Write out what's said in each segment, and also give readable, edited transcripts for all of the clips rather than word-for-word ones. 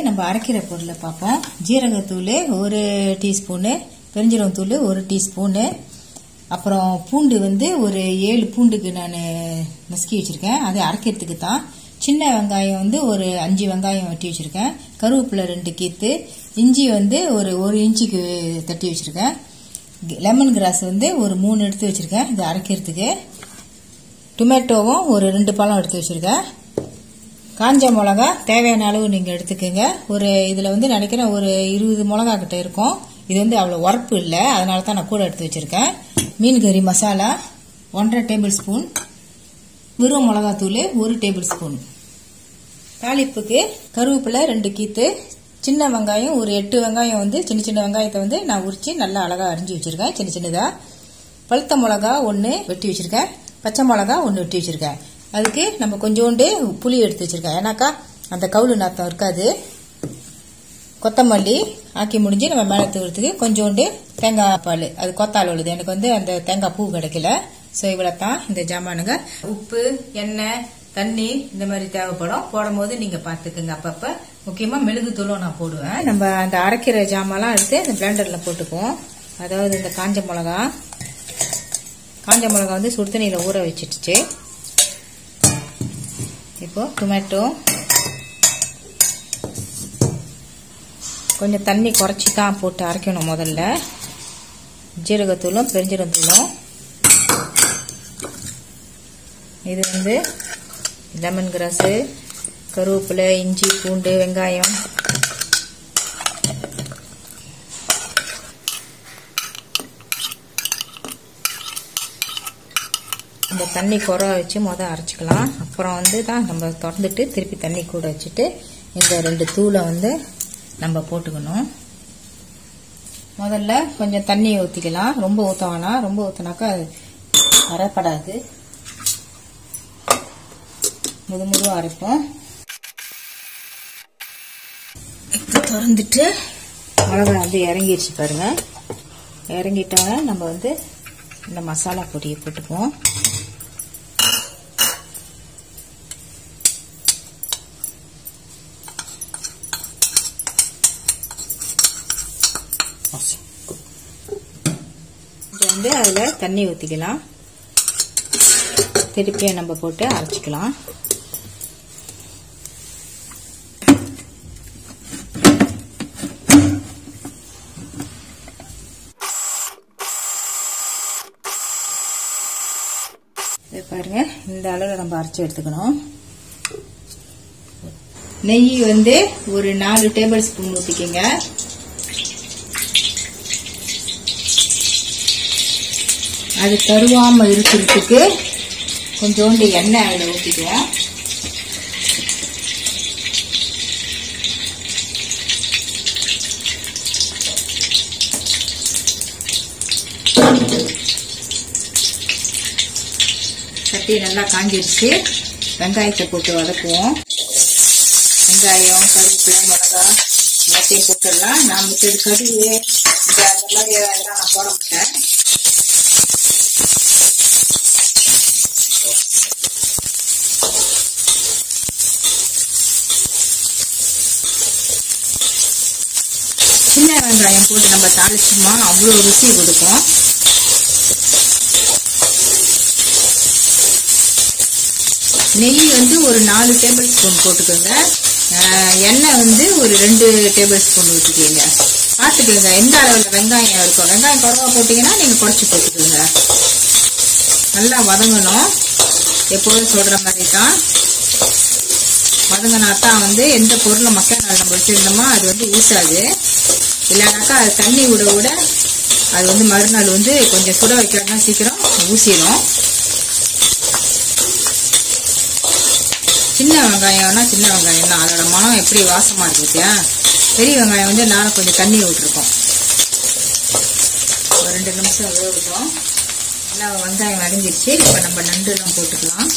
நம்ம அரைக்கிற பொருளை பார்ப்போம். ஜீரகத்தூள் 1 டீஸ்பூனு, பெருஞ்சீரகத்தூள் 1 டீஸ்பூனு, அப்புறம் பூண்டு ஒரு 7 பூண்டுக்கு நான் நசுக்கி வச்சிருக்கேன். அது அரைக்கிறதுக்கு தான். சின்ன வெங்காயம் ஒரு 5 வெங்காயம் வெட்டி வச்சிருக்கேன். கருவேப்பிலை 2 கீத்து, இஞ்சி ஒரு 1 இன்ச்சுக்கு தட்டி வச்சிருக்கேன். லெமன் கிராஸ் ஒரு 3 எடுத்து வச்சிருக்கேன் இது அரைக்கிறதுக்கு. டொமேட்டோவும் ஒரு 2 பழம் எடுத்து வச்சிருக்கேன். காஞ்ச மிளகா தேவையான அளவு நீங்க எடுத்துக்கோங்க. இதுல நினைக்கிறேன் ஒரு 20 மிளகா கிட்ட இருக்கும். இது அவ்வளவு உரப்பு இல்ல, அதனால தான் நான் கூட எடுத்து வச்சிருக்கேன். மீன் கறி மசாலா 1.5 டேபிள் ஸ்பூன், வெறும் மிளகாத்தூள் 1 டேபிள் ஸ்பூன். தாளிப்புக்கு கருவேப்பிலை 2 கீத்து, சின்ன வெங்காயம் ஒரு 8 வெங்காயம் சின்ன சின்ன வெங்காயத்தை நான் உரிச்சு நல்லா அழகா அரிஞ்சு வச்சிருக்கேன் சின்ன சின்னதா. பழுத்த மிளகா 1 வெட்டி வச்சிருக்கேன். பச்சை மிளகா 1 வெட்டி வச்சிருக்கேன். அதுக்கு நம்ம கொஞ்சோண்டு புளி எடுத்து வச்சிருக்கேன், ஏன்னாக்கா அந்த கவுளு நாத்தம் இருக்காது. கொத்தமல்லி ஆக்கி முடிஞ்சு நம்ம மேலே தூரத்துக்கு கொஞ்சோண்டு தேங்காய் பால், அது கொத்தால் உள்ளது. எனக்கு அந்த தேங்காய் பூ கிடைக்கல. ஸோ இவ்வளோதான் இந்த ஜாமானுங்க. உப்பு, எண்ணெய், தண்ணி இந்த மாதிரி தேவைப்படும். போடும் போது நீங்க பாத்துக்குங்க. அப்பப்ப முக்கியமா மெழுகுத்தூளும் நான் போடுவேன். நம்ம அந்த அரைக்கிற ஜாமான்லாம் எடுத்து இந்த பிளெண்டர்ல போட்டுக்குவோம். அதாவது இந்த காஞ்ச மிளகா சுடுதண்ணியில ஊற வச்சிடுச்சு. இப்போ டொமேட்டோ கொஞ்சம் தண்ணி குறைச்சி தான் போட்டு அரைக்கணும். முதல்ல ஜீரகத்தூளும் பெருஞ்சீரகத்தூளும், இது லெமன் கிராஸ், கருவேப்பிலை, இஞ்சி, பூண்டு, வெங்காயம், இந்த தண்ணி குறை வச்சு அரைச்சிக்கலாம். அப்புறம் தான் நம்ம திறந்துட்டு திருப்பி தண்ணி கூட வச்சுட்டு இந்த 2 தூளை நம்ம போட்டுக்கணும். முதல்ல கொஞ்சம் தண்ணி ஊற்றிக்கலாம். ரொம்ப ஊற்ற வேணாம், ரொம்ப ஊற்றினாக்கா அரைப்படாது. முழுவதும் அரைப்போம். இப்போ திறந்துட்டு மிளகா இறங்கிடுச்சு பாருங்க. இறங்கிட்டோன்னா நம்ம இந்த மசாலா பொடியை போட்டுக்குவோம். அதுல தண்ணி ஊத்திக்கலாம். திருப்பியும் நம்ம போட்டு அரைச்சிக்கலாம். பாருங்க, இந்த அளவுல நம்ம அரைச்சி எடுத்துக்கணும். நெய் ஒரு 4 டேபிள் ஸ்பூன் ஊத்திக்கங்க. அது கருவாம இருக்கிறதுக்கு கொஞ்சோண்டு எண்ணெய் அதில் ஊற்றிக்குவோம். சட்டி நல்லா காஞ்சிருச்சு. வெங்காயத்தை போட்டு வதக்குவோம். வெங்காயம், கருவேப்பிலை, மிளகா எல்லாத்தையும் போட்டுடலாம். நான் மிச்சது கடுகு அந்த மாதிரி எல்லாம் நான் போட மாட்டேன். சின்ன வெங்காயம் போட்டு நம்ம தாளிச்சோமா அவ்வளோ ருசி கொடுக்கும். நெய் ஒரு 4 டேபிள் ஸ்பூன் போட்டுக்கோங்க. எண்ணெய் ஒரு 2 டேபிள் ஸ்பூன் ஊற்றிக்கோங்க. பார்த்துக்கோங்க எந்த அளவில் வெங்காயம் இருக்கும். வெங்காயம் குறைவா போட்டிங்கன்னா நீங்கள் குறைச்சி போட்டுக்கோங்க. நல்லா வதங்கணும். எப்போதும் சொல்கிற மாதிரி தான் வதங்கினா தான் வந்து எந்த பொருளை மசாலா நம்ம வச்சுருந்தோமோ அது வந்து ஊசாது. இல்லைனாக்கா அது தண்ணி விட விட அது வந்து மறுநாள் வந்து கொஞ்சம் சுட வைக்கிறதுனா சீக்கிரம் ஊசிடும். சின்ன வெங்காயம்னா சின்ன வெங்காயம் தான், அதோட மனம் எப்படி வாசமாக இருக்குதுயா. பெரிய வெங்காயம் வந்து நானும் கொஞ்சம் தண்ணி விட்டுருக்கோம். ஒரு 2 நிமிஷம் வேகட்டும். நல்லா வெங்காயம் வதங்கிடுச்சு. இப்போ நம்ம நண்டுலாம் போட்டுக்கலாம்.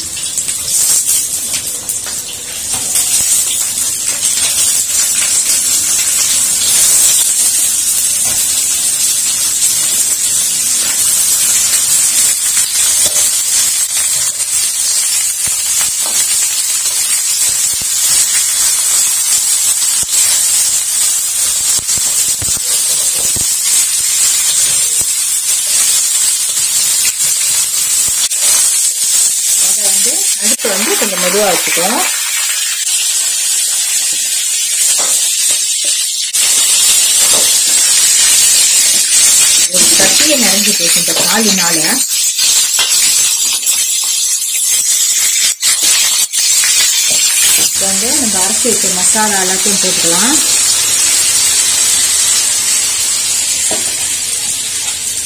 அடுத்து வந்து கொஞ்சம் மெதுவாக வச்சுக்கோம். ஒரு சட்டியை நிறைஞ்சி போச்சு இந்த பாலினால. இப்போ வந்து நம்ம அரைச்சி வச்ச மசாலா எல்லாத்தையும் போட்டுக்கலாம்.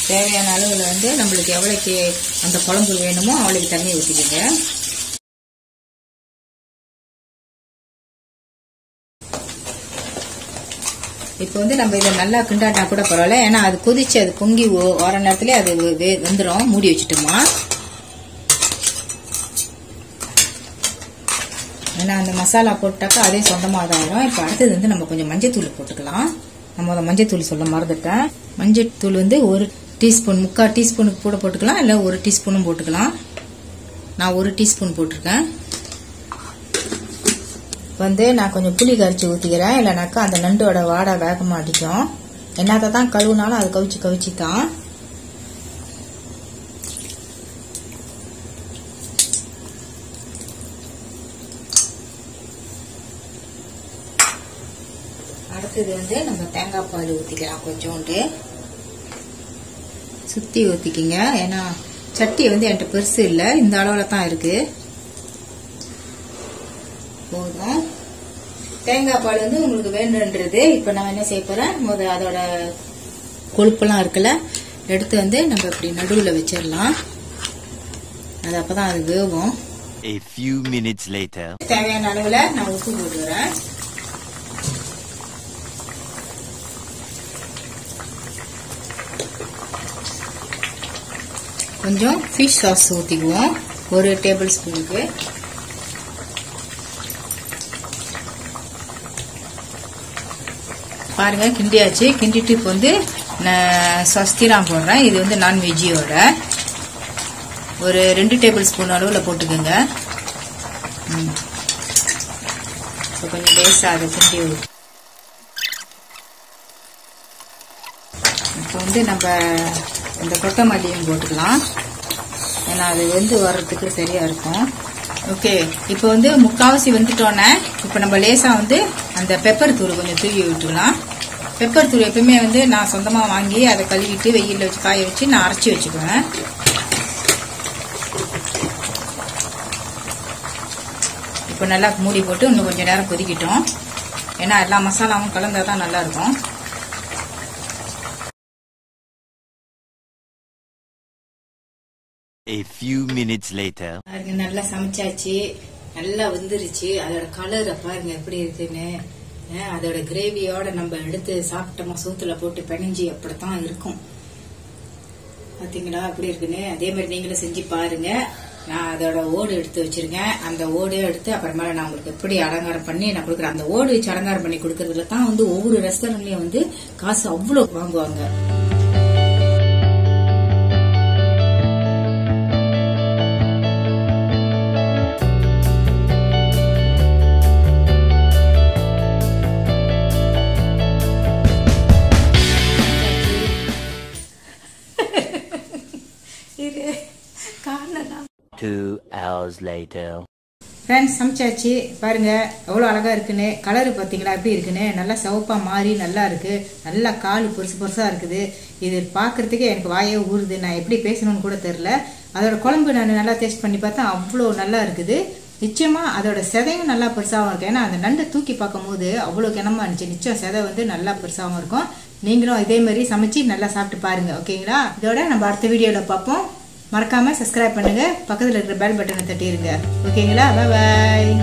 தேவையான அளவில் வந்து நம்மளுக்கு எவ்வளோக்கு அந்த குழம்பு வேணுமோ அவ்வளோக்கு தண்ணி ஊற்றிக்கோங்க. இப்போ வந்து நம்ம இதை நல்லா கிண்டாட்டா கூட பரவாயில்ல, ஏன்னா அது கொதிச்சு அது பொங்கி வர நேரத்துல அது வந்துடும். மூடி வச்சுட்டோமா, ஏன்னா அந்த மசாலா போட்டாக்கா அதே சொந்தமாக தான் ஆயிடும். இப்போ அடுத்தது வந்து நம்ம கொஞ்சம் மஞ்சத்தூள் போட்டுக்கலாம். நம்ம அதை மஞ்சத்தூள் சொல்ல மறந்துட்டேன். மஞ்சத்தூள் வந்து 1 டீஸ்பூன், 3/4 டீஸ்பூனுக்கு கூட போட்டுக்கலாம், இல்லை 1 டீஸ்பூனும் போட்டுக்கலாம். நான் 1 டீஸ்பூன் போட்டிருக்கேன். வந்து நான் கொஞ்சம் புளி கரைச்சி ஊற்றிக்கிறேன், இல்லைனாக்கா அந்த நண்டோட வாடை வேகமாக அடிக்கும். என்னத்தை தான் கழுவுனாலும் அது கவிச்சு தான். அடுத்தது வந்து நம்ம தேங்காய் பால் ஊற்றிக்கலாம். கொஞ்சோண்டு சுற்றி ஊற்றிக்கிங்க, ஏன்னா சட்டி வந்து என்கிட்ட பெருசு இல்லை, இந்த அளவில் தான் இருக்கு. போதும். தேங்காய் பால் வந்து உங்களுக்கு வேணுன்றது. இப்போ நான் என்ன செய்ய போறேன், முதல்ல அதோட கொழுப்பெல்லாம் இருக்குல்ல எடுத்து வந்து நம்ம இப்படி நடுவில் வச்சிடலாம். அது அப்பதான் அது வேகும். A few minutes later. தேவையான அளவில் நான் உப்பு போட்டுறேன். கொஞ்சம் ஃபிஷ் சாஸ் ஊற்றிக்குவோம், 1 டேபிள் ஸ்பூனுக்கு. பாருங்க கிண்டியாச்சு. கிண்டிட்டு இப்போ வந்து சஸ்திராம் போடுறேன். இது வந்து நான்வெஜ்ஜியோட ஒரு 2 டேபிள் ஸ்பூன் அளவில் போட்டுக்கோங்க. இப்போ கொஞ்சம் லேசாக அதை கிண்டி. இப்போ வந்து நம்ம இந்த கொத்தமல்லியும் போட்டுக்கலாம், ஏன்னா அது வெந்து வர்றதுக்கு சரியா இருக்கும். ஓகே, இப்போ வந்து முக்காவாசி வந்துட்டோன்னே இப்போ நம்ம லேசா வந்து அந்த பெப்பர் தூள் கொஞ்சம் தூவி விட்டுக்கலாம். பெப்பர் தூள் எப்பவுமே வந்து நான் சொந்தமா வாங்கி அதை கழுவிட்டு வெயிலில் வச்சு காய வச்சு நான் அரைச்சி வச்சுக்குவேன். இப்போ நல்லா மூடி போட்டு இன்னும் கொஞ்சம் நேரம் கொதிக்கிட்டோம், ஏன்னா எல்லா மசாலாவும் கலந்தா தான் நல்லா இருக்கும். A few minutes later. நல்லா சமைச்சாச்சு, நல்லா வந்துருச்சு. அதோட கலரை பாருங்க எப்படி இருக்குன்னு. அதோட கிரேவியோட நம்ம எடுத்து சாப்பிட்டோமா, சூத்துல போட்டு பிணைஞ்சி அப்படித்தான் இருக்கும். பாத்தீங்களா எப்படி இருக்குன்னு? அதே மாதிரி நீங்களும் செஞ்சு பாருங்க. நான் அதோட ஓடு எடுத்து வச்சிருக்கேன், அந்த ஓடே எடுத்து அப்புறமேல நான் உங்களுக்கு எப்படி அலங்காரம் பண்ணி நான் கொடுக்குறேன். அந்த ஓடு வச்சு அலங்காரம் பண்ணி கொடுக்கறதுல தான் வந்து ஒவ்வொரு ரெஸ்டாரண்ட்லயும் வந்து காசு அவ்வளவு வாங்குவாங்க. Two hours later. ஃப்ரெண்ட்ஸ் சமைச்சாச்சு பாருங்க எவ்வளோ அழகாக இருக்குன்னு. கலரு பார்த்தீங்களா எப்படி இருக்குன்னு. நல்லா சிவப்பாக மாறி நல்லா இருக்குது. நல்லா கால் பெருசு பெருசாக இருக்குது. இது பார்க்குறதுக்கே எனக்கு வாயே ஊறுது. நான் எப்படி பேசணும்னு கூட தெரில. அதோட குழம்பு நான் நல்லா டேஸ்ட் பண்ணி பார்த்தா அவ்வளோ நல்லா இருக்குது. நிச்சயமாக அதோட செதையும் நல்லா பெருசாகவும் இருக்கும். ஏன்னா அந்த நண்டை தூக்கி பார்க்கும் போது அவ்வளோ கிணமா இருந்துச்சு. நிச்சயம் செதை வந்து நல்லா பெருசாகவும் இருக்கும். நீங்களும் இதே மாதிரி சமைச்சு நல்லா சாப்பிட்டு பாருங்க. ஓகேங்களா? இதோட நம்ம அடுத்த வீடியோவில் பார்ப்போம். மறக்காம சப்ஸ்கிரைப் பண்ணுங்க. பக்கத்தில் இருக்கிற பெல் பட்டனை தட்டிடுங்க. ஓகேங்களா? பாய்.